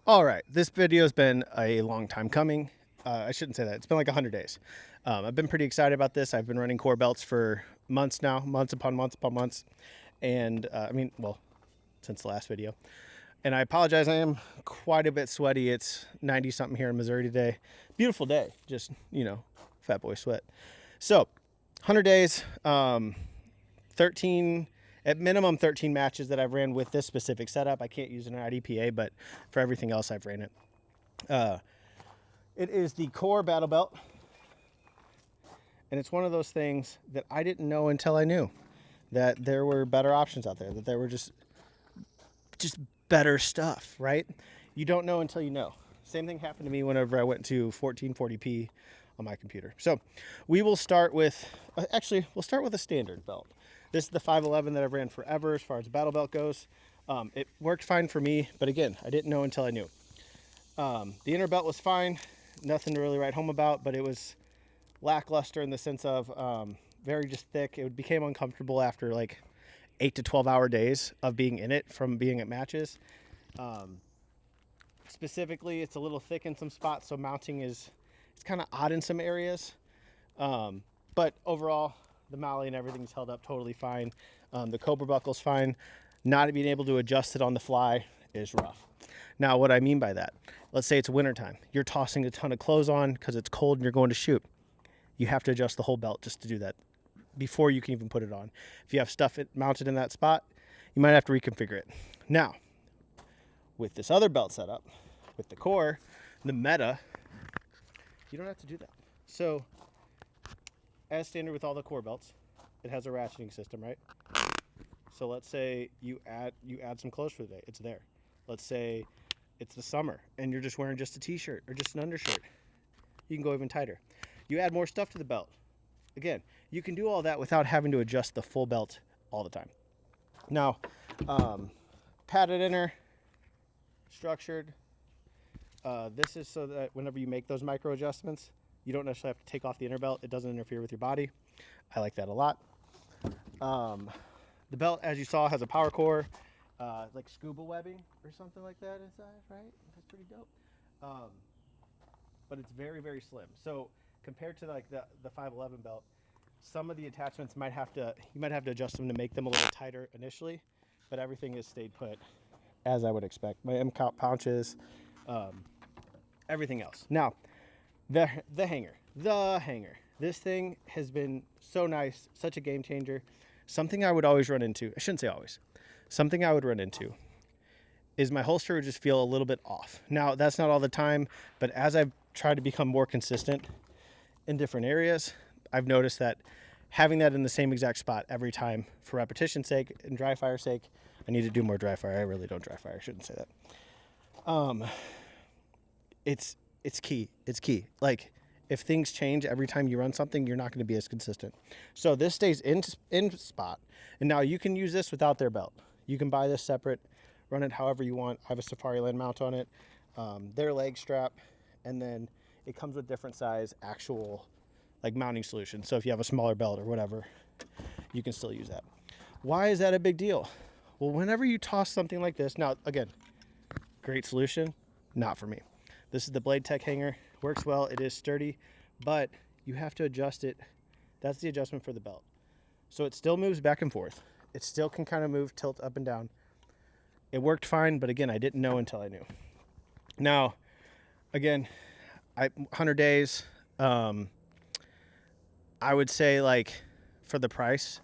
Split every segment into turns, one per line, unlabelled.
All right, this video has been a long time coming. I shouldn't say that. It's been like 100 days. I've been pretty excited about this. I've been running core belts for months now, months upon months upon months. And well, since the last video. And I apologize, I am quite a bit sweaty. It's 90 something here in Missouri today. Beautiful day, just, fat boy sweat. So, 100 days, 13, at minimum 13 matches that I've ran with this specific setup. I can't use an IDPA, but for everything else I've ran it. It is the Core Battle Belt. And it's one of those things that I didn't know until I knew that there were better options out there, that there were just better stuff, right? You don't know until you know. Same thing happened to me whenever I went to 1440p on my computer. So we will start with, we'll start with a standard belt. This is the 511 that I've ran forever as far as battle belt goes. It worked fine for me, but again, I didn't know until I knew. The inner belt was fine, nothing to really write home about, but it was lackluster in the sense of very just thick. It became uncomfortable after like 8 to 12 hour days of being in it from being at matches. Specifically, it's a little thick in some spots, so mounting it's kind of odd in some areas. But overall, the Mali and everything's held up totally fine. The Cobra buckle's fine. Not being able to adjust it on the fly is rough. Now, what I mean by that, let's say it's wintertime. You're tossing a ton of clothes on because it's cold and you're going to shoot. You have to adjust the whole belt just to do that before you can even put it on. If you have stuff mounted in that spot, you might have to reconfigure it. Now, with this other belt setup, with the Core, the Meta, you don't have to do that. So, as standard with all the Core belts, it has a ratcheting system, right? So let's say you add some clothes for the day. It's there. Let's say it's the summer and you're just wearing just a t-shirt or just an undershirt. You can go even tighter. You add more stuff to the belt. Again, you can do all that without having to adjust the full belt all the time. Now, padded inner, structured. This is so that whenever you make those micro adjustments, you don't necessarily have to take off the inner belt. It doesn't interfere with your body. I like that a lot. The belt, as you saw, has a power core, like scuba webbing or something like that inside, right? That's pretty dope. But it's very, very slim. So compared to like the 511 belt, some of the attachments you might have to adjust them to make them a little tighter initially, but everything has stayed put as I would expect. My M-count pouches, everything else. Now, the hanger. This thing has been so nice, such a game changer. Something I would always run into, I shouldn't say always, something I would run into is my holster would just feel a little bit off. Now, that's not all the time, but as I've tried to become more consistent in different areas, I've noticed that having that in the same exact spot every time for repetition's sake and dry fire sake, I need to do more dry fire. I really don't dry fire. I shouldn't say that. It's key. It's key. Like, if things change every time you run something, you're not going to be as consistent. So this stays in spot. And now you can use this without their belt. You can buy this separate, run it however you want. I have a Safariland mount on it, their leg strap, and then it comes with different size actual like mounting solutions. So if you have a smaller belt or whatever, you can still use that. Why is that a big deal? Well, whenever you toss something like this, now again, great solution, not for me. This is the Blade Tech hanger. Works well. It is sturdy, but you have to adjust it. That's the adjustment for the belt. So it still moves back and forth. It still can kind of move, tilt up and down. It worked fine, but again, I didn't know until I knew. Now, again, 100 days. I would say like for the price,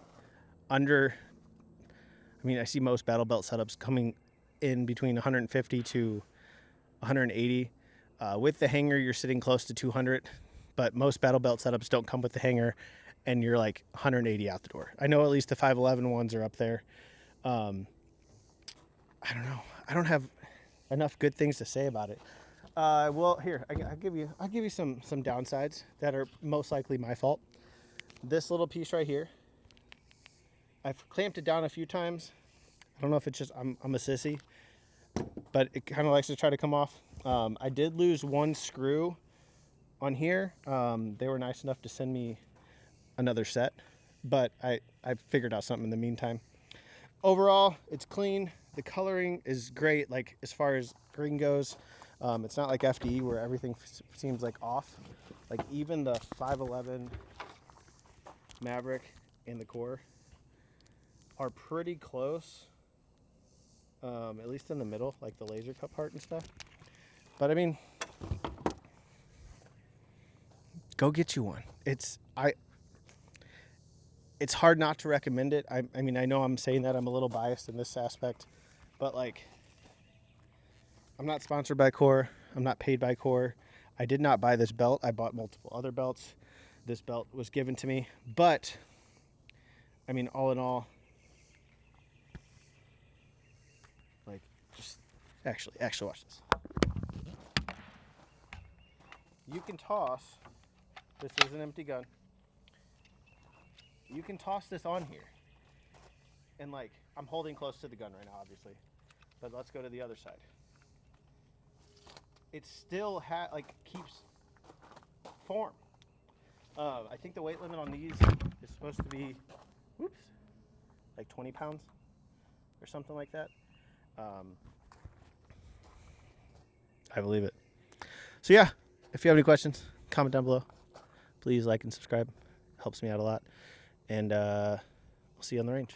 I see most battle belt setups coming in between 150 to 180. With the hanger, you're sitting close to 200, but most battle belt setups don't come with the hanger, and you're like 180 out the door. I know at least the 511 ones are up there. I don't know. I don't have enough good things to say about it. Well, here I'll give you some downsides that are most likely my fault. This little piece right here, I've clamped it down a few times. I don't know if it's just I'm a sissy, but it kind of likes to try to come off. I did lose one screw on here. They were nice enough to send me another set. but I figured out something in the meantime. Overall, it's clean. The coloring is great. Like as far as green goes, it's not like FDE where everything seems like off. Like even the 511 Maverick and the Core are pretty close. At least in the middle, like the laser cut part and stuff. But I mean, go get you one. It's hard not to recommend it. I mean, I know I'm saying that I'm a little biased in this aspect, but like, I'm not sponsored by Core. I'm not paid by Core. I did not buy this belt. I bought multiple other belts. This belt was given to me, but I mean, all in all, like, just actually watch this. You can toss. This is an empty gun. You can toss this on here, and like, I'm holding close to the gun right now, obviously, but let's go to the other side. It still keeps form. I think the weight limit on these is supposed to be, whoops, like 20 pounds or something like that. I believe it. So yeah, if you have any questions, comment down below. Please like and subscribe. Helps me out a lot. And we'll see you on the range.